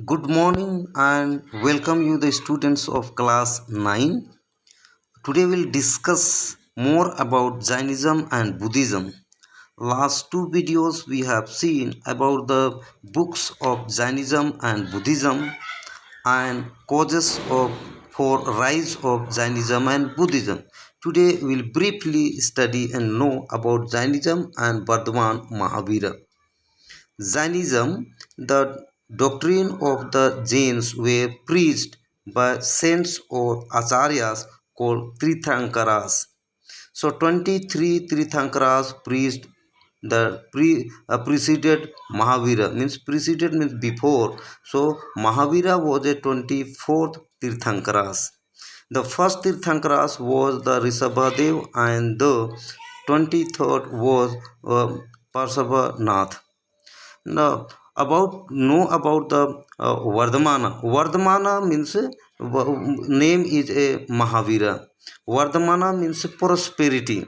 Good morning and welcome you the students of class 9. Today we'll discuss more about Jainism and Buddhism. Last two videos we have seen about the books of Jainism and Buddhism and causes of for rise of Jainism and Buddhism. Today we'll briefly study and know about Jainism and Bardhaman Mahavira. Jainism, the doctrine of the Jains were preached by saints or acharyas called Tirthankaras. So 23 Tirthankaras preached the preceded Mahavira means before. So Mahavira was a 24th Tirthankaras. The first Tirthankaras was the Rishabhadev and the 23rd was Parsavanath. Now, about the Vardhamana. Vardhamana means name is a Mahavira. Vardhamana means prosperity.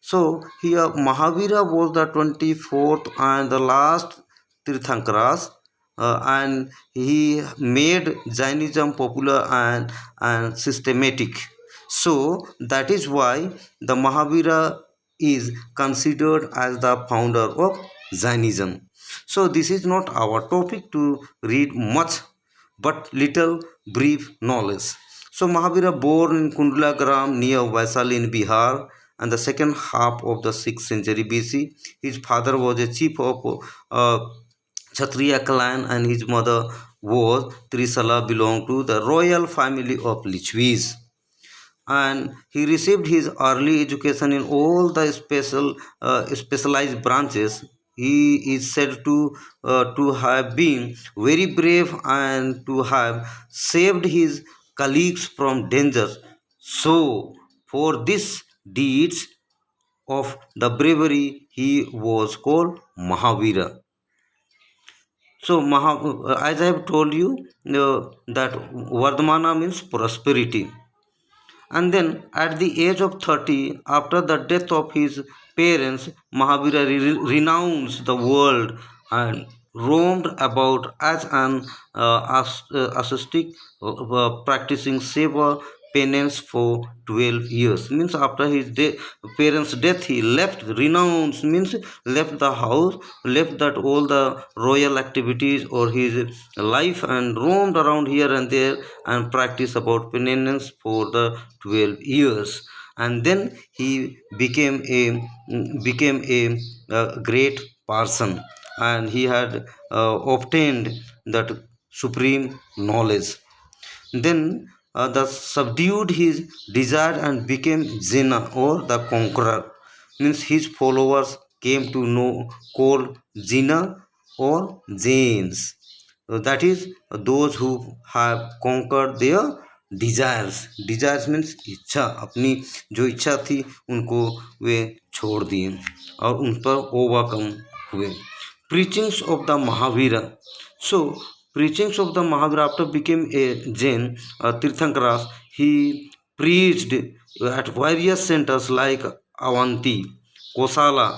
So here Mahavira was the 24th and the last Tirthankaras, and he made Jainism popular and systematic. So that is why the Mahavira is considered as the founder of Jainism. So this is not our topic to read much but little brief knowledge. So Mahavira born in Kundlagram near Vaisali in Bihar and the second half of the 6th century BC. His father was a chief of Kshatriya clan and his mother was Trisala belonged to the royal family of Lichvis, and he received his early education in all the specialized branches. He is said to have been very brave and to have saved his colleagues from danger. So, for this deeds of the bravery, he was called Mahavira. So, as I have told you, that Vardhamana means prosperity. And then at the age of 30, after the death of his parents, Mahavira renounced the world and roamed about as an ascetic, practicing seva penance for 12 years. Means after his parents' death, he left, renounced means left the house, left that all the royal activities or his life and roamed around here and there and practiced about penance for the 12 years. And then he became a great person, and he had obtained that supreme knowledge. Then the subdued his desire and became Jena or the conqueror. Means his followers came to know called Jena or Jains. That is those who have conquered their desires. Desires means इच्छा, अपनी जो इच्छा थी उनको वे छोड़ दिए और उन पर ओवरकम हुए. Preachings of the Mahavira. So preachings of the Mahavira, after became a Jain Tirthankaras, he preached at various centers like Avanti, Kosala,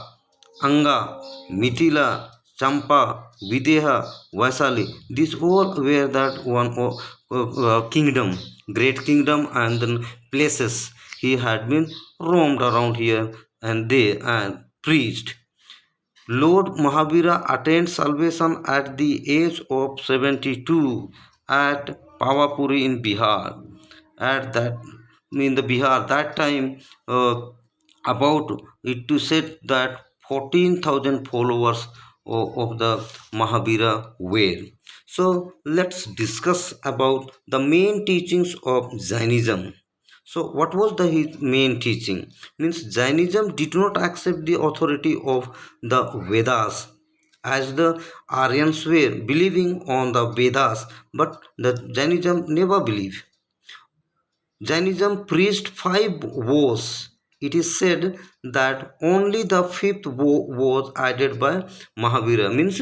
Anga, Mithila, Champa, Videha, Vaisali. These all were that one kingdom, great kingdom, and then places he had been roamed around here and there and preached. Lord Mahavira attained salvation at the age of 72 at Pavapuri in Bihar. At that in the Bihar that time, about it to said that 14,000 followers of the Mahavira were. So let's discuss about the main teachings of Jainism. So what was the his main teaching? Means Jainism did not accept the authority of the Vedas as the Aryans were believing on the Vedas, but the Jainism never believed. Jainism preached five vows. It is said that only the fifth vow was added by Mahavira. Means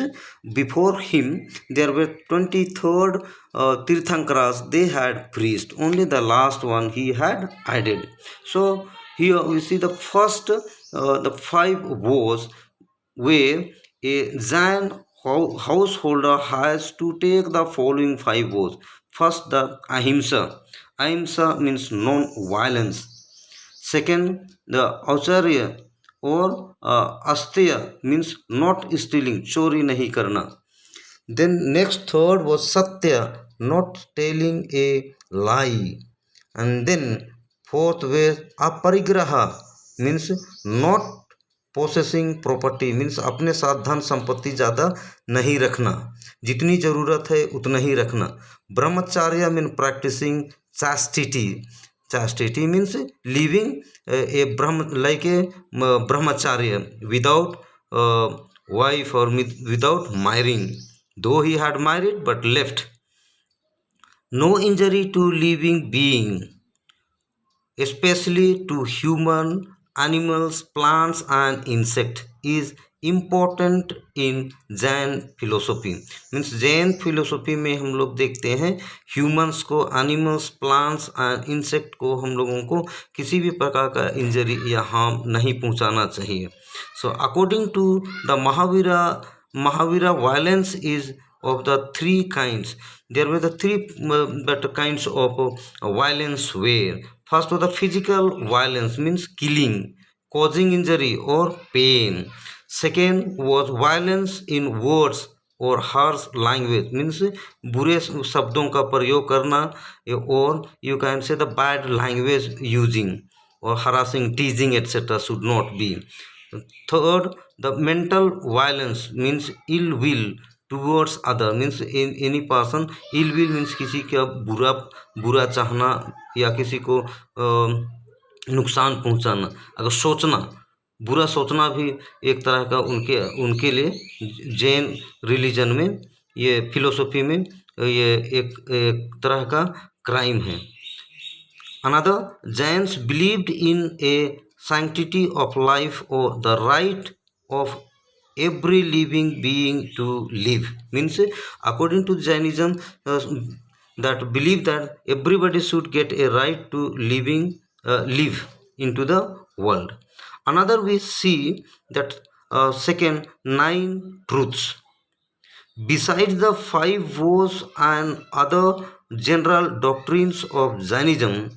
before him there were 23rd Tirthankaras they had preached. Only the last one he had added. So here we see the first the five vows where a Jain householder has to take the following 5 vows. First, the ahimsa. Ahimsa means non-violence. Second, the acharya or asteya means not stealing, chori nahi karna. Then next third was satya, not telling a lie. And then fourth was aparigraha means not possessing property means अपने साथ धन संपत्ति ज़्यादा नहीं रखना, जितनी ज़रूरत है उतना ही रखना. Brahmacharya mean practicing chastity. Chastity means living a brahmacharya without wife or without marrying, though he had married but left. No injury to living being, especially to human, animals, plants and insect is important in Jain philosophy. Means Jain philosophy में हम लोग देखते हैं humans को, animals, plants and insect को हम लोगों को किसी भी प्रकार का इंजरी या हार्म नहीं पहुंचाना चाहिए. So according to the Mahavira violence is of the three kinds. There were the three better kinds of violence were. First was the physical violence means killing, causing injury or pain. Second was violence in words और harsh language means बुरे शब्दों का प्रयोग करना, और you can say the bad language using or harassing, teasing etc. should not be. Third, the mental violence means ill will towards other means in any person. ill will means किसी का बुरा चाहना या किसी को नुकसान पहुंचाना. अगर सोचना, बुरा सोचना भी एक तरह का उनके लिए जैन रिलीजन में, ये फिलोसफी में ये एक तरह का क्राइम है. Another, Jains believed in a sanctity of life or the right of every living being to live. Means according to Jainism, that believe that everybody should get a right to live into the world. Another we see that second, 9 truths. Besides the 5 vows and other general doctrines of Jainism,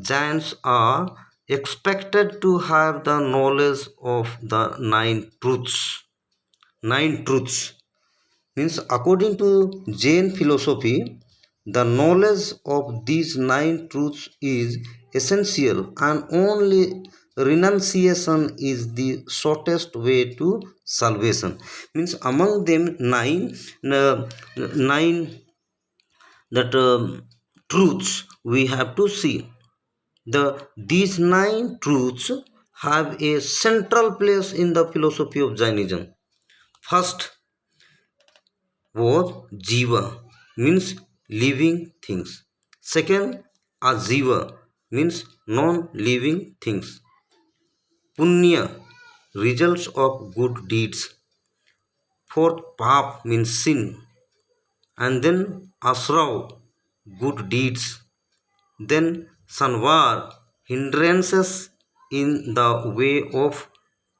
Jains are expected to have the knowledge of the 9 truths. 9 truths means according to Jain philosophy, the knowledge of these 9 truths is essential and only renunciation is the shortest way to salvation. Means among them nine that truths we have to see. These 9 truths have a central place in the philosophy of Jainism. First was Jiva means living things. Second, Ajiva means non-living things. Punya, results of good deeds. Fourth, Pap means sin. And then Asrav, good deeds. Then Sanvar, hindrances in the way of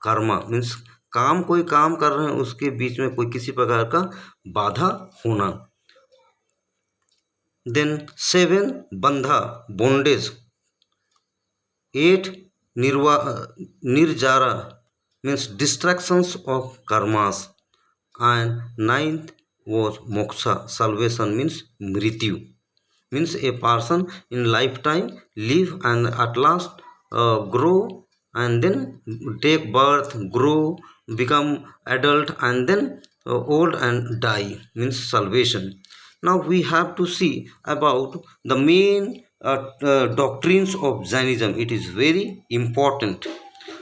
karma means कोई काम कर रहे हैं उसके बीच में कोई किसी प्रकार का बाधा होना. देन 7 बंधा bondage. 8 निर्जारा means distractions of karmas. And 9th was moksha, salvation means mrityu. Means a person in lifetime live and at last grow and then take birth, grow, become adult and then old and die means salvation. Now we have to see about the main doctrines of Jainism. It is very important.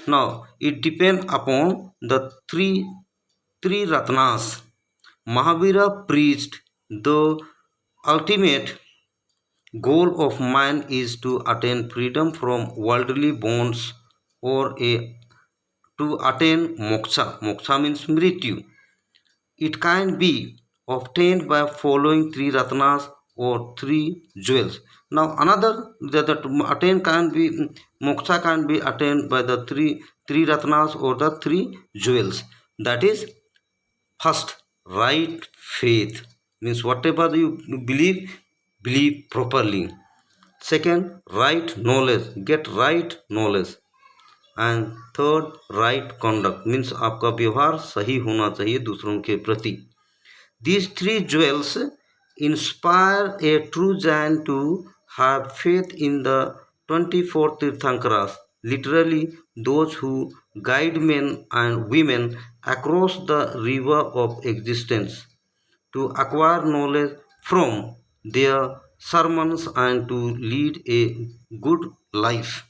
Now it depends upon the three Ratnas. Mahavira preached the ultimate goal of man is to attain freedom from worldly bonds or to attain moksha. Moksha means mrityu. It can be obtained by following 3 ratnas or 3 jewels. Now another that attain can be moksha can be attained by the 3 ratnas or the 3 jewels. That is, first right faith, means whatever you believe, believe properly. Second, right knowledge, get right knowledge. And third, right conduct, means आपका व्यवहार सही होना चाहिए दूसरों के प्रति. These three jewels inspire a true Jain to have faith in the 24 Tirthankaras, literally those who guide men and women across the river of existence, to acquire knowledge from their sermons and to lead a good life.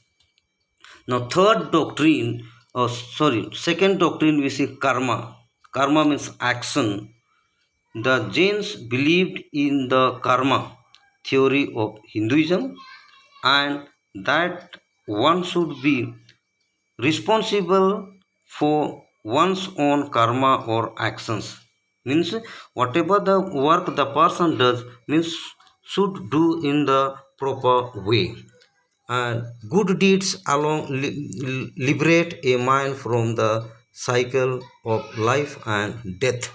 Now, second doctrine we see karma. Karma means action. The Jains believed in the karma theory of Hinduism and that one should be responsible for one's own karma or actions. Means whatever the work the person does means should do in the proper way. And good deeds alone liberate a mind from the cycle of life and death.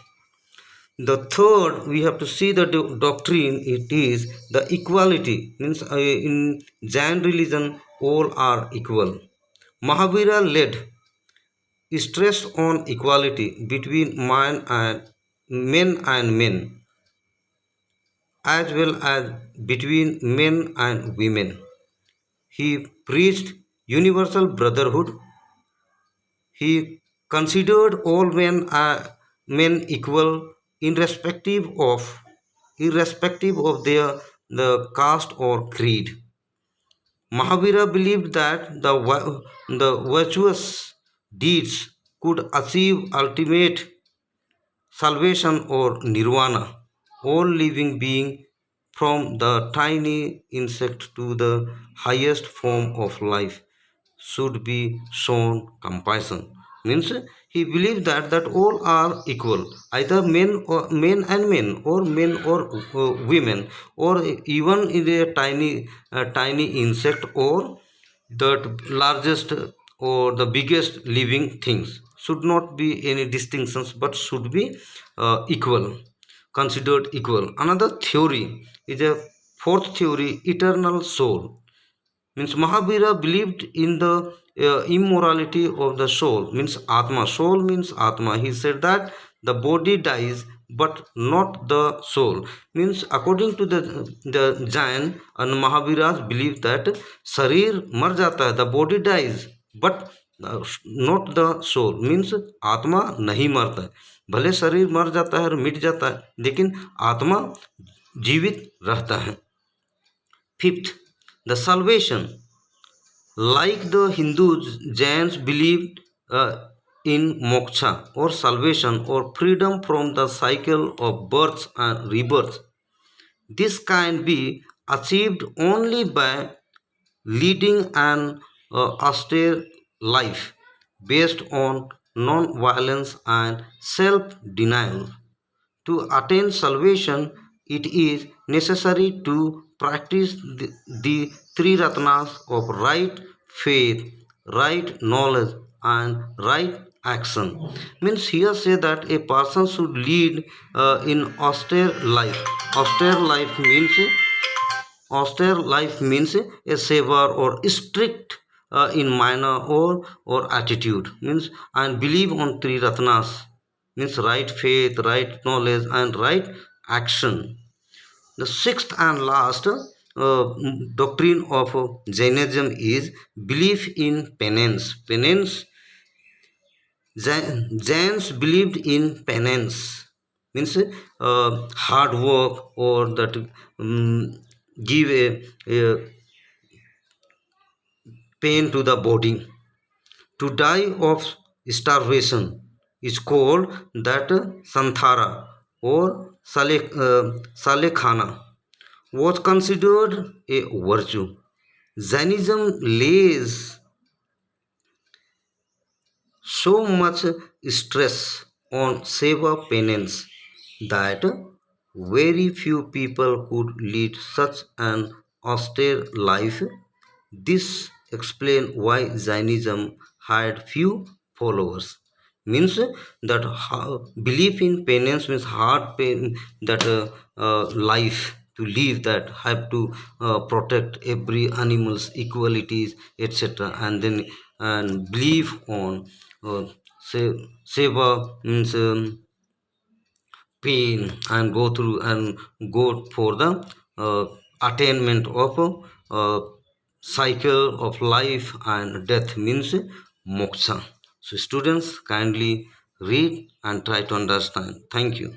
The third, we have to see the doctrine, it is the equality, means in Jain religion all are equal. Mahavira led stress on equality between men as well as between men and women. He preached universal brotherhood. He considered all men equal irrespective of their the caste or creed. Mahavira believed that the virtuous deeds could achieve ultimate salvation or nirvana. All living being, from the tiny insect to the highest form of life, should be shown compassion. Means he believed that all are equal, either men or men or women, or even in a tiny insect or the largest or the biggest living things should not be any distinctions but should be equal, considered equal. Another theory is a fourth theory, eternal soul. Means Mahavira believed in the immorality of the soul, means atma. Soul means atma. He said that the body dies but not the soul. Means according to the Jain and Mahavira's belief that sharir mar jata hai, the body dies but not the soul. Means आत्मा नहीं मरता है, भले शरीर मर जाता है और मिट जाता है लेकिन आत्मा जीवित रहता है. Fifth, the salvation. Like the Hindus, Jains believed in moksha or salvation or freedom from the cycle of births and rebirths. This can be achieved only by leading an austere life based on non-violence and self-denial. To attain salvation, it is necessary to practice the three ratnas of right faith, right knowledge, and right action. Means here say that a person should lead in austere life. Austere life means a saver or strict in manner or attitude, means and believe on three ratnas, means right faith, right knowledge, and right action. The sixth and last doctrine of Jainism is belief in penance. Jains believed in penance, means hard work or that give a pain to the body. To die of starvation is called that santhara or salekhana was considered a virtue. Jainism lays so much stress on seva penance that very few people could lead such an austere life. This explains why Jainism had few followers. means that belief in penance means hard pain that life to live, that have to protect every animals equalities etc, and then and believe on uh, seva means pain and go through and go for the attainment of a cycle of life and death means moksha. So students kindly read and try to understand. Thank you.